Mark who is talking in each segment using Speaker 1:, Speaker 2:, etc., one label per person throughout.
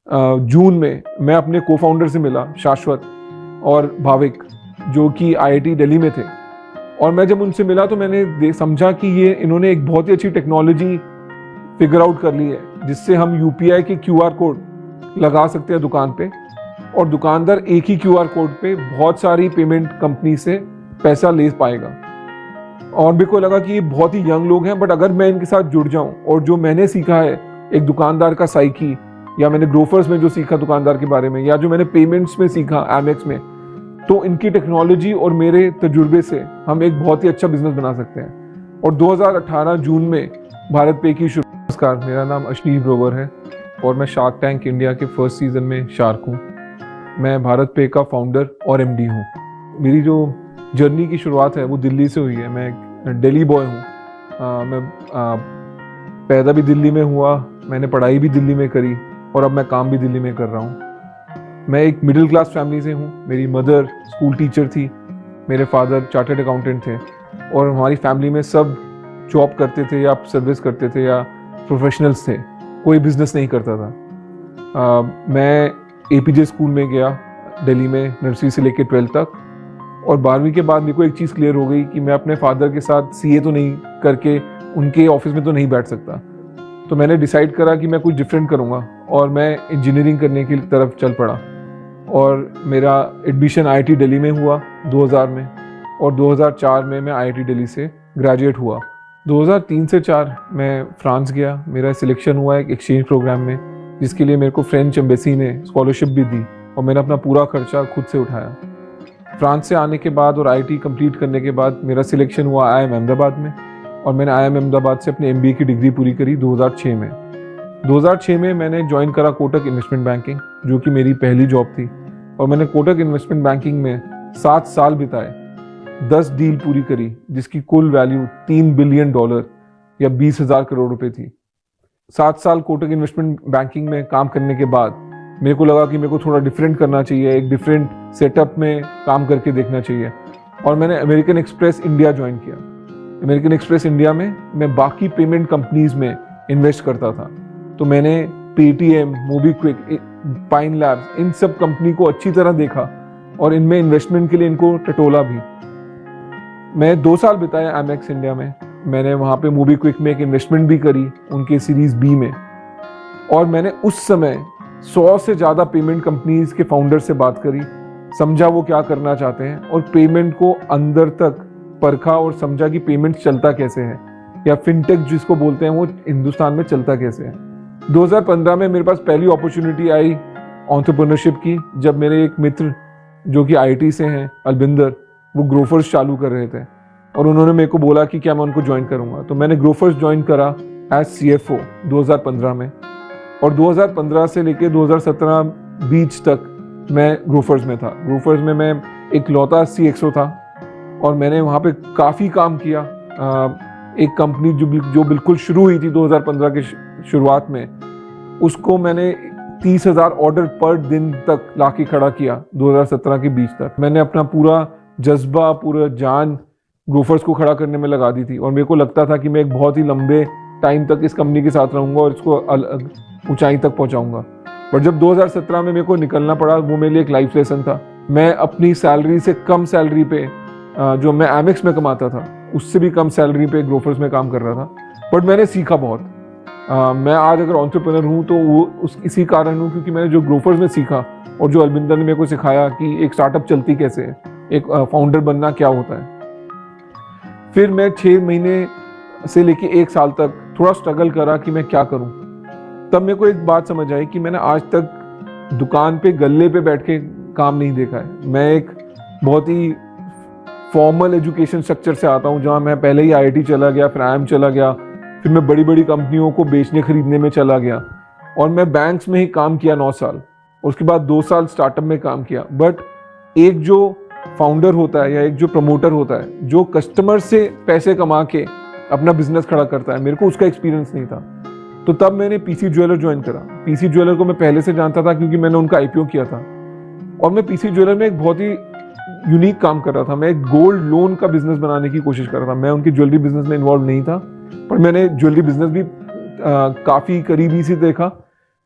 Speaker 1: जून में मैं अपने को फाउंडर से मिला, शाश्वत और भाविक, जो कि आईआईटी दिल्ली में थे। और मैं जब उनसे मिला तो मैंने समझा कि इन्होंने एक बहुत ही अच्छी टेक्नोलॉजी फिगर आउट कर ली है, जिससे हम यूपीआई के क्यूआर कोड लगा सकते हैं दुकान पे, और दुकानदार एक ही क्यूआर कोड पे बहुत सारी पेमेंट कंपनी से पैसा ले पाएगा। और मेरे को लगा कि ये बहुत ही यंग लोग हैं, बट अगर मैं इनके साथ जुड़ जाऊं और जो मैंने सीखा है एक दुकानदार का साइकी, या मैंने ग्रोफर्स में जो सीखा दुकानदार के बारे में, या जो मैंने पेमेंट्स में सीखा एमएक्स में, तो इनकी टेक्नोलॉजी और मेरे तजुर्बे से हम एक बहुत ही अच्छा बिजनेस बना सकते हैं। और 2018 जून में भारत पे की शुरुआत। नमस्कार, मेरा नाम अश्नीर ग्रोवर है और मैं शार्क टैंक इंडिया के फर्स्ट सीजन में शार्क हूँ। मैं भारत पे का फाउंडर और एमडी हूँ। मेरी जो जर्नी की शुरुआत है वो दिल्ली से हुई है। मैं एक दिल्ली बॉय हूँ। मैं पैदा भी दिल्ली में हुआ, मैंने पढ़ाई भी दिल्ली में करी और अब मैं काम भी दिल्ली में कर रहा हूँ। मैं एक मिडिल क्लास फैमिली से हूँ। मेरी मदर स्कूल टीचर थी, मेरे फादर चार्टर्ड अकाउंटेंट थे, और हमारी फैमिली में सब जॉब करते थे या सर्विस करते थे या प्रोफेशनल्स थे, कोई बिजनेस नहीं करता था। मैं एपीजे स्कूल में गया दिल्ली में, नर्सरी से लेकर 12th तक, और 12वीं के बाद मेरे को एक चीज़ क्लियर हो गई कि मैं अपने फादर के साथ सीए तो नहीं करके उनके ऑफिस में तो नहीं बैठ सकता। तो मैंने डिसाइड करा कि मैं कुछ डिफरेंट करूँगा और मैं इंजीनियरिंग करने की तरफ चल पड़ा। और मेरा एडमिशन आईआईटी दिल्ली में हुआ 2000 में, और 2004 में मैं आईआईटी दिल्ली से ग्रेजुएट हुआ। 2003 से 4 मैं फ्रांस गया। मेरा सिलेक्शन हुआ एक एक्सचेंज प्रोग्राम में, जिसके लिए मेरे को फ्रेंच एम्बेसी ने स्कॉलरशिप भी दी और मैंने अपना पूरा खर्चा खुद से उठाया। फ्रांस से आने के बाद और आईआईटी कंप्लीट करने के बाद मेरा सिलेक्शन हुआ आईआईएम अहमदाबाद में, और मैंने आईआईएम अहमदाबाद से अपने एमबीए की डिग्री पूरी करी 2006 में। 2006 में मैंने ज्वाइन करा कोटक इन्वेस्टमेंट बैंकिंग, जो कि मेरी पहली जॉब थी, और मैंने कोटक इन्वेस्टमेंट बैंकिंग में 7 साल बिताए, 10 डील पूरी करी, जिसकी कुल वैल्यू $3 बिलियन या 20,000 करोड़ रुपए थी। 7 साल कोटक इन्वेस्टमेंट बैंकिंग में काम करने के बाद मेरे को लगा कि मेरे को थोड़ा डिफरेंट करना चाहिए, एक डिफरेंट सेटअप में काम करके देखना चाहिए, और मैंने अमेरिकन एक्सप्रेस इंडिया ज्वाइन किया। अमेरिकन एक्सप्रेस इंडिया में मैं बाकी पेमेंट कंपनीज में इन्वेस्ट करता था। तो मैंने पेटीएम, मोबीक्विक, पाइन लैब्स, इन सब कंपनी को अच्छी तरह देखा और इनमें इन्वेस्टमेंट के लिए इनको टटोला भी। मैं 2 साल बिताया एमएक्स इंडिया में। मैंने वहाँ पे मोबीक्विक में एक इन्वेस्टमेंट भी करी उनके सीरीज बी में, और मैंने उस समय 100 से ज़्यादा पेमेंट कंपनीज के फाउंडर से बात करी, समझा वो क्या करना चाहते हैं, और पेमेंट को अंदर तक परखा और समझा कि पेमेंट चलता कैसे है, या फिनटेक जिसको बोलते हैं वो हिंदुस्तान में चलता कैसे है। 2015 में मेरे पास पहली अपॉर्चुनिटी आई एंटरप्रेन्योरशिप की, जब मेरे एक मित्र जो कि आईटी से हैं, अलबिंदर, वो ग्रोफर्स चालू कर रहे थे, और उन्होंने मेरे को बोला कि क्या मैं उनको ज्वाइन करूंगा। तो मैंने ग्रोफर्स ज्वाइन करा एज सीएफओ 2015 में, और 2015 से लेके 2017 बीच तक मैं ग्रोफर्स में था। ग्रोफर्स में मैं एक लौता CXO था, और मैंने वहाँ पे काफ़ी काम किया। एक कंपनी जो बिल्कुल शुरू हुई थी 2015 के शुरुआत में, उसको मैंने 30,000 ऑर्डर पर दिन तक लाके खड़ा किया 2017 के बीच तक। मैंने अपना पूरा जज्बा, पूरा जान ग्रोफर्स को खड़ा करने में लगा दी थी, और मेरे को लगता था कि मैं एक बहुत ही लंबे टाइम तक इस कंपनी के साथ रहूँगा और इसको ऊंचाई तक पहुँचाऊँगा। पर जब 2017 में मेरे को निकलना पड़ा, वो मेरे लिए एक लाइफ लेसन था। मैं अपनी सैलरी से कम सैलरी पे, जो मैं एमएक्स में कमाता था उससे भी कम सैलरी पे ग्रोफर्स में काम कर रहा था, बट मैंने सीखा बहुत। मैं आज अगर एंटरप्रेन्योर हूँ तो वो इसी कारण हूँ, क्योंकि मैंने जो ग्रोफर्स में सीखा और जो अलबिंदर ने मेरे को सिखाया कि एक स्टार्टअप चलती कैसे है, एक फाउंडर बनना क्या होता है। फिर मैं 6 महीने से लेके 1 साल तक थोड़ा स्ट्रगल करा कि मैं क्या करूं। तब मेरे को एक बात समझ आई कि मैंने आज तक दुकान पे गल्ले पे बैठ के काम नहीं देखा है। मैं एक बहुत ही फॉर्मल एजुकेशन स्ट्रक्चर से आता हूं, जहां मैं पहले ही आईआईटी चला गया, फिर आईआईएम चला गया, फिर मैं बड़ी बड़ी कंपनियों को बेचने खरीदने में चला गया, और मैं बैंक्स में ही काम किया 9 साल, उसके बाद 2 साल स्टार्टअप में काम किया। बट एक जो फाउंडर होता है या एक जो प्रमोटर होता है, जो कस्टमर से पैसे कमा के अपना बिजनेस खड़ा करता है, मेरे को उसका एक्सपीरियंस नहीं था। तो तब मैंने पीसी ज्वेलर ज्वाइन करा। पीसी ज्वेलर को मैं पहले से जानता था क्योंकि मैंने उनका आईपीओ किया था, और मैं पीसी ज्वेलर में एक बहुत ही यूनिक काम कर रहा था। मैं एक गोल्ड लोन का बिजनेस बनाने की कोशिश कर रहा था। मैं उनकी ज्वेलरी बिजनेस में इन्वॉल्व नहीं था, पर मैंने ज्वेलरी बिजनेस भी काफ़ी करीबी से देखा।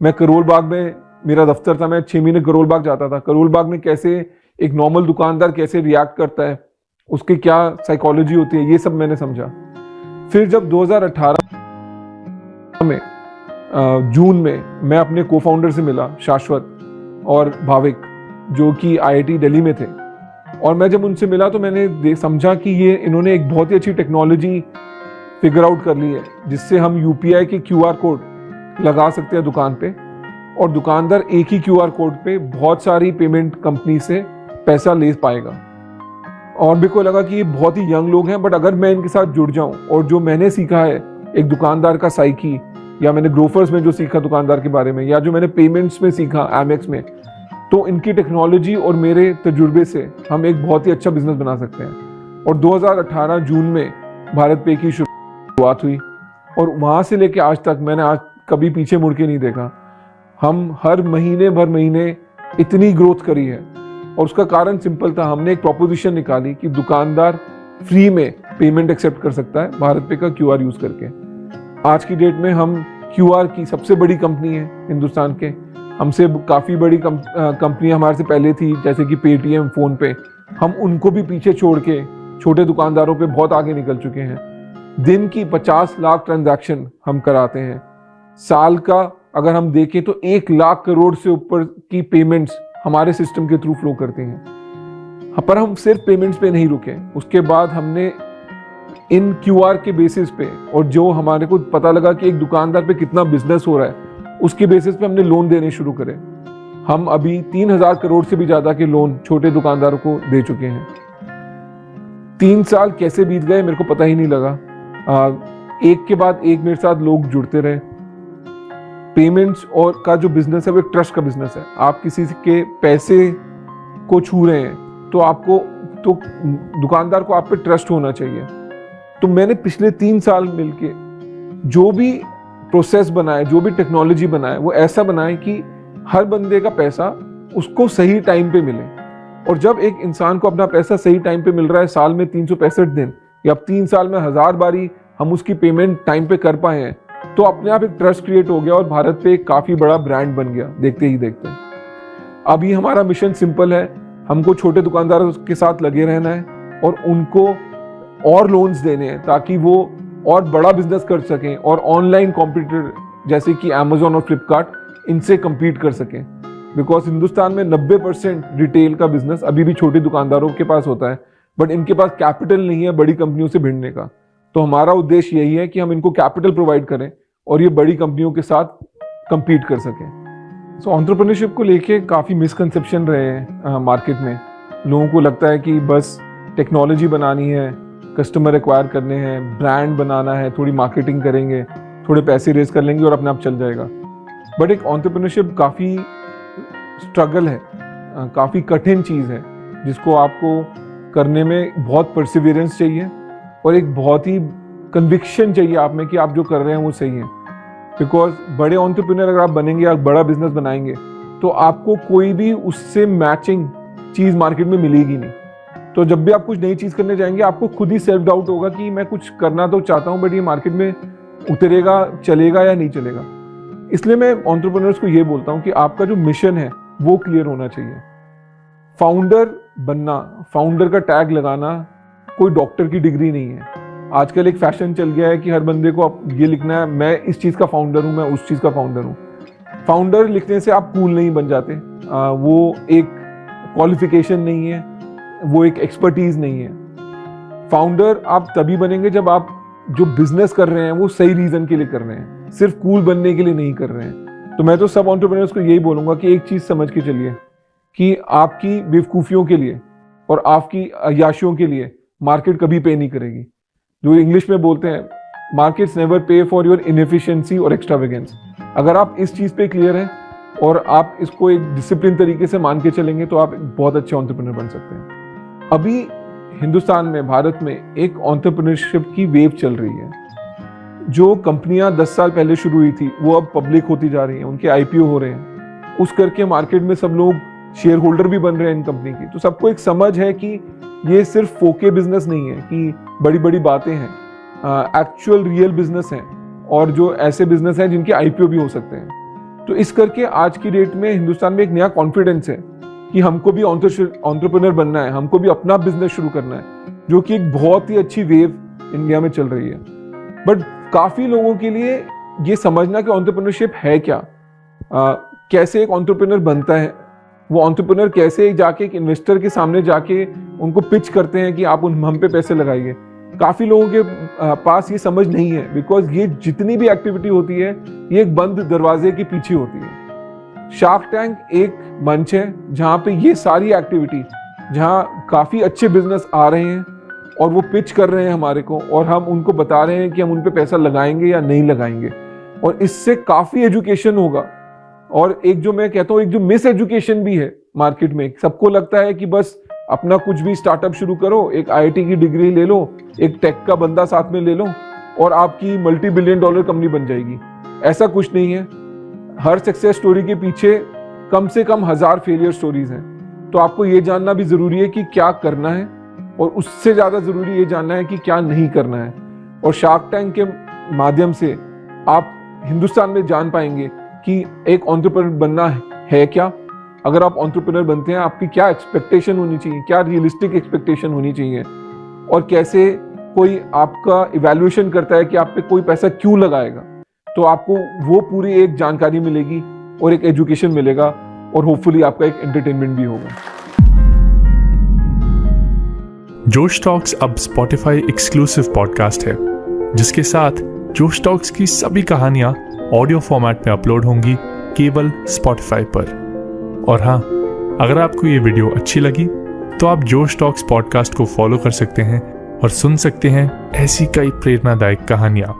Speaker 1: मैं करोल बाग में मेरा दफ्तर था, मैं 6 महीने करोल बाग जाता था। करोल बाग में कैसे एक नॉर्मल दुकानदार कैसे रिएक्ट करता है, उसकी क्या साइकोलॉजी होती है, ये सब मैंने समझा। फिर जब 2018 में जून में मैं अपने को फाउंडर से मिला, शाश्वत और भाविक, जो कि IIT दिल्ली में थे। और मैं जब उनसे मिला तो मैंने समझा कि ये इन्होंने एक बहुत ही अच्छी टेक्नोलॉजी फिगर आउट कर ली है, जिससे हम UPI के QR कोड लगा सकते हैं दुकान पे, और दुकानदार एक ही QR कोड पे बहुत सारी पेमेंट कंपनी से पैसा ले पाएगा। और मेरे को लगा कि ये बहुत ही यंग लोग हैं, बट अगर मैं इनके साथ जुड़ जाऊं और जो मैंने सीखा है एक दुकानदार का साइकी, या मैंने ग्रोफर्स में जो सीखा दुकानदार के बारे में, या जो मैंने पेमेंट्स में सीखा Amex में, तो इनकी टेक्नोलॉजी और मेरे तजुर्बे से हम एक बहुत ही अच्छा बिजनेस बना सकते हैं। और 2018 जून में भारत पे की शुरुआत हुई, और वहाँ से लेके आज तक मैंने आज कभी पीछे मुड़ के नहीं देखा। हम हर महीने इतनी ग्रोथ करी है, और उसका कारण सिंपल था। हमने एक प्रोपोजिशन निकाली कि दुकानदार फ्री में पेमेंट एक्सेप्ट कर सकता है भारत पे का QR यूज करके। आज की डेट में हम QR की सबसे बड़ी कंपनी है हिंदुस्तान के। हमसे काफ़ी बड़ी कंपनियां हमारे से पहले थी, जैसे कि पेटीएम, फोन पे। हम उनको भी पीछे छोड़ के छोटे दुकानदारों पे बहुत आगे निकल चुके हैं। दिन की 50 लाख ट्रांजैक्शन हम कराते हैं। साल का अगर हम देखें तो 1 लाख करोड़ से ऊपर की पेमेंट्स हमारे सिस्टम के थ्रू फ्लो करती हैं। पर हम सिर्फ पेमेंट्स पे नहीं रुके, उसके बाद हमने इन QR के बेसिस पे, और जो हमारे को पता लगा कि एक दुकानदार पे कितना बिजनेस हो रहा है, उसके बेसिस पे हमने लोन देने शुरू करे। हम अभी 3000 करोड़ से भी ज्यादा के लोन छोटे दुकानदारों को दे चुके हैं। 3 साल कैसे बीत गए मेरे को पता ही नहीं लगा। एक के बाद एक मेरे साथ लोग जुड़ते रहे। पेमेंट्स और का जो बिजनेस है वो एक ट्रस्ट का बिजनेस है। आप किसी के पैसे को छू रहे हैं तो दुकानदार को आप पे ट्रस्ट होना चाहिए। तो मैंने पिछले 3 साल मिलके जो भी प्रोसेस बनाए, जो भी टेक्नोलॉजी बनाए, वो ऐसा बनाए कि हर बंदे का पैसा उसको सही टाइम पे मिले। और जब एक इंसान को अपना पैसा सही टाइम पे मिल रहा है, साल में 365 दिन या 3 साल में 1000 बारी हम उसकी पेमेंट टाइम पे कर पाए हैं, तो अपने आप एक ट्रस्ट क्रिएट हो गया और भारत पे एक काफी बड़ा ब्रांड बन गया देखते ही देखते। अभी हमारा मिशन सिंपल है, हमको छोटे दुकानदारों के साथ लगे रहना है और उनको और लोन्स देने हैं ताकि वो और बड़ा बिजनेस कर सकें और ऑनलाइन कॉम्पिटिटर जैसे कि Amazon और फ्लिपकार्ट इनसे compete कर सकें। बिकॉज हिंदुस्तान में 90% रिटेल का बिजनेस अभी भी छोटे दुकानदारों के पास होता है, बट इनके पास कैपिटल नहीं है बड़ी कंपनियों से भिड़ने का। तो हमारा उद्देश्य यही है कि हम इनको कैपिटल प्रोवाइड करें और ये बड़ी कंपनियों के साथ compete कर सकें। सो एंटरप्रेन्योरशिप को लेके काफ़ी मिसकंसेप्शन रहे हैं मार्केट में। लोगों को लगता है कि बस टेक्नोलॉजी बनानी है, कस्टमर एक्वायर करने हैं, ब्रांड बनाना है, थोड़ी मार्केटिंग करेंगे, थोड़े पैसे रेज कर लेंगे और अपने आप चल जाएगा। बट एक एंटरप्रेन्योरशिप काफ़ी स्ट्रगल है, काफ़ी कठिन चीज़ है, जिसको आपको करने में बहुत परसिवियरेंस चाहिए और एक बहुत ही कन्विक्शन चाहिए आप में कि आप जो कर रहे हैं वो सही है। बिकॉज बड़े एंटरप्रेन्योर अगर आप बनेंगे या बड़ा बिजनेस बनाएंगे तो आपको कोई भी उससे मैचिंग चीज़ मार्केट में मिलेगी नहीं। तो जब भी आप कुछ नई चीज़ करने जाएंगे आपको खुद ही सेल्फ डाउट होगा कि मैं कुछ करना तो चाहता हूँ बट ये मार्केट में उतरेगा, चलेगा या नहीं चलेगा। इसलिए मैं एंटरप्रेन्योर्स को ये बोलता हूँ कि आपका जो मिशन है वो क्लियर होना चाहिए। फाउंडर बनना, फाउंडर का टैग लगाना कोई डॉक्टर की डिग्री नहीं है। आजकल एक फैशन चल गया है कि हर बंदे को अब ये लिखना है मैं इस चीज़ का फाउंडर हूँ, मैं उस चीज़ का फाउंडर हूँ। फाउंडर लिखने से आप कूल नहीं बन जाते, वो एक क्वालिफिकेशन नहीं है, वो एक एक्सपर्टीज नहीं है। फाउंडर आप तभी बनेंगे जब आप जो बिजनेस कर रहे हैं वो सही रीजन के लिए कर रहे हैं, सिर्फ कूल बनने के लिए नहीं कर रहे हैं। तो मैं तो सब एंटरप्रेन्योर्स को यही बोलूंगा कि एक चीज समझ के चलिए कि आपकी बेवकूफियों के लिए और आपकी अय्याशियों के लिए मार्केट कभी पे नहीं करेगी। जो इंग्लिश में बोलते हैं मार्केट्स नेवर पे फॉर योर इनएफिशिएंसी और एक्स्ट्रावेगेंस। अगर आप इस चीज पे क्लियर हैं और आप इसको एक डिसिप्लिन तरीके से मान के चलेंगे तो आप एक बहुत अच्छे एंटरप्रेन्योर बन सकते हैं। अभी हिंदुस्तान में, भारत में एक एंटरप्रेन्योरशिप की वेव चल रही है। जो कंपनियां 10 साल पहले शुरू हुई थी वो अब पब्लिक होती जा रही हैं, उनके IPO हो रहे हैं, उस करके मार्केट में सब लोग शेयर होल्डर भी बन रहे हैं इन कंपनी की। तो सबको एक समझ है कि ये सिर्फ फोके बिजनेस नहीं है कि बड़ी बड़ी बातें हैं, एक्चुअल रियल बिजनेस हैं और जो ऐसे बिजनेस हैं जिनके IPO भी हो सकते हैं। तो इस करके आज की डेट में हिंदुस्तान में एक नया कॉन्फिडेंस है कि हमको भी एंटरप्रेन्योर बनना है, हमको भी अपना बिजनेस शुरू करना है, जो कि एक बहुत ही अच्छी वेव इंडिया में चल रही है। बट काफी लोगों के लिए ये समझना कि एंटरप्रेन्योरशिप है क्या, कैसे एक एंटरप्रेन्योर बनता है, वो एंटरप्रेन्योर कैसे जाके एक इन्वेस्टर के सामने जाके उनको पिच करते हैं कि आप हम पे पैसे लगाइए, काफी लोगों के पास ये समझ नहीं है। बिकॉज ये जितनी भी एक्टिविटी होती है ये एक बंद दरवाजे के पीछे होती है। शार्क टैंक एक मंच है जहाँ पे ये सारी एक्टिविटी, जहाँ काफी अच्छे बिजनेस आ रहे हैं और वो पिच कर रहे हैं हमारे को, और हम उनको बता रहे हैं कि हम उन पे पैसा लगाएंगे या नहीं लगाएंगे, और इससे काफी एजुकेशन होगा। और एक जो मैं कहता हूँ, एक जो मिस एजुकेशन भी है मार्केट में, सबको लगता है कि बस अपना कुछ भी स्टार्टअप शुरू करो, एक आईआईटी की डिग्री ले लो, एक टेक का बंदा साथ में ले लो और आपकी $multi billion कंपनी बन जाएगी। ऐसा कुछ नहीं है। हर सक्सेस स्टोरी के पीछे कम से कम 1000 फेलियर स्टोरीज हैं। तो आपको ये जानना भी जरूरी है कि क्या करना है, और उससे ज्यादा जरूरी ये जानना है कि क्या नहीं करना है। और शार्क टैंक के माध्यम से आप हिंदुस्तान में जान पाएंगे कि एक एंटरप्रेन्योर बनना है क्या, अगर आप एंटरप्रेन्योर बनते हैं आपकी क्या एक्सपेक्टेशन होनी चाहिए, क्या रियलिस्टिक एक्सपेक्टेशन होनी चाहिए, और कैसे कोई आपका इवैल्यूएशन करता है कि आप पे कोई पैसा क्यों लगाएगा। तो आपको वो पूरी एक जानकारी मिलेगी और एक एजुकेशन मिलेगा, और होपफुली आपका एक एंटरटेनमेंट भी होगा।
Speaker 2: जोश टॉक्स अब स्पॉटिफाई एक्सक्लूसिव पॉडकास्ट है, जिसके साथ जोश टॉक्स की सभी कहानियां ऑडियो फॉर्मेट में अपलोड होंगी केवल स्पॉटिफाई पर। और हाँ, अगर आपको ये वीडियो अच्छी लगी तो आप जोश टॉक्स पॉडकास्ट को फॉलो कर सकते हैं और सुन सकते हैं ऐसी कई प्रेरणादायक कहानियां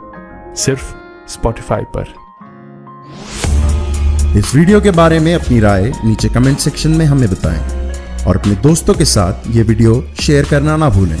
Speaker 2: सिर्फ स्पॉटिफाई पर।
Speaker 3: इस वीडियो के बारे में अपनी राय नीचे कमेंट सेक्शन में हमें बताएं और अपने दोस्तों के साथ ये वीडियो शेयर करना ना भूलें।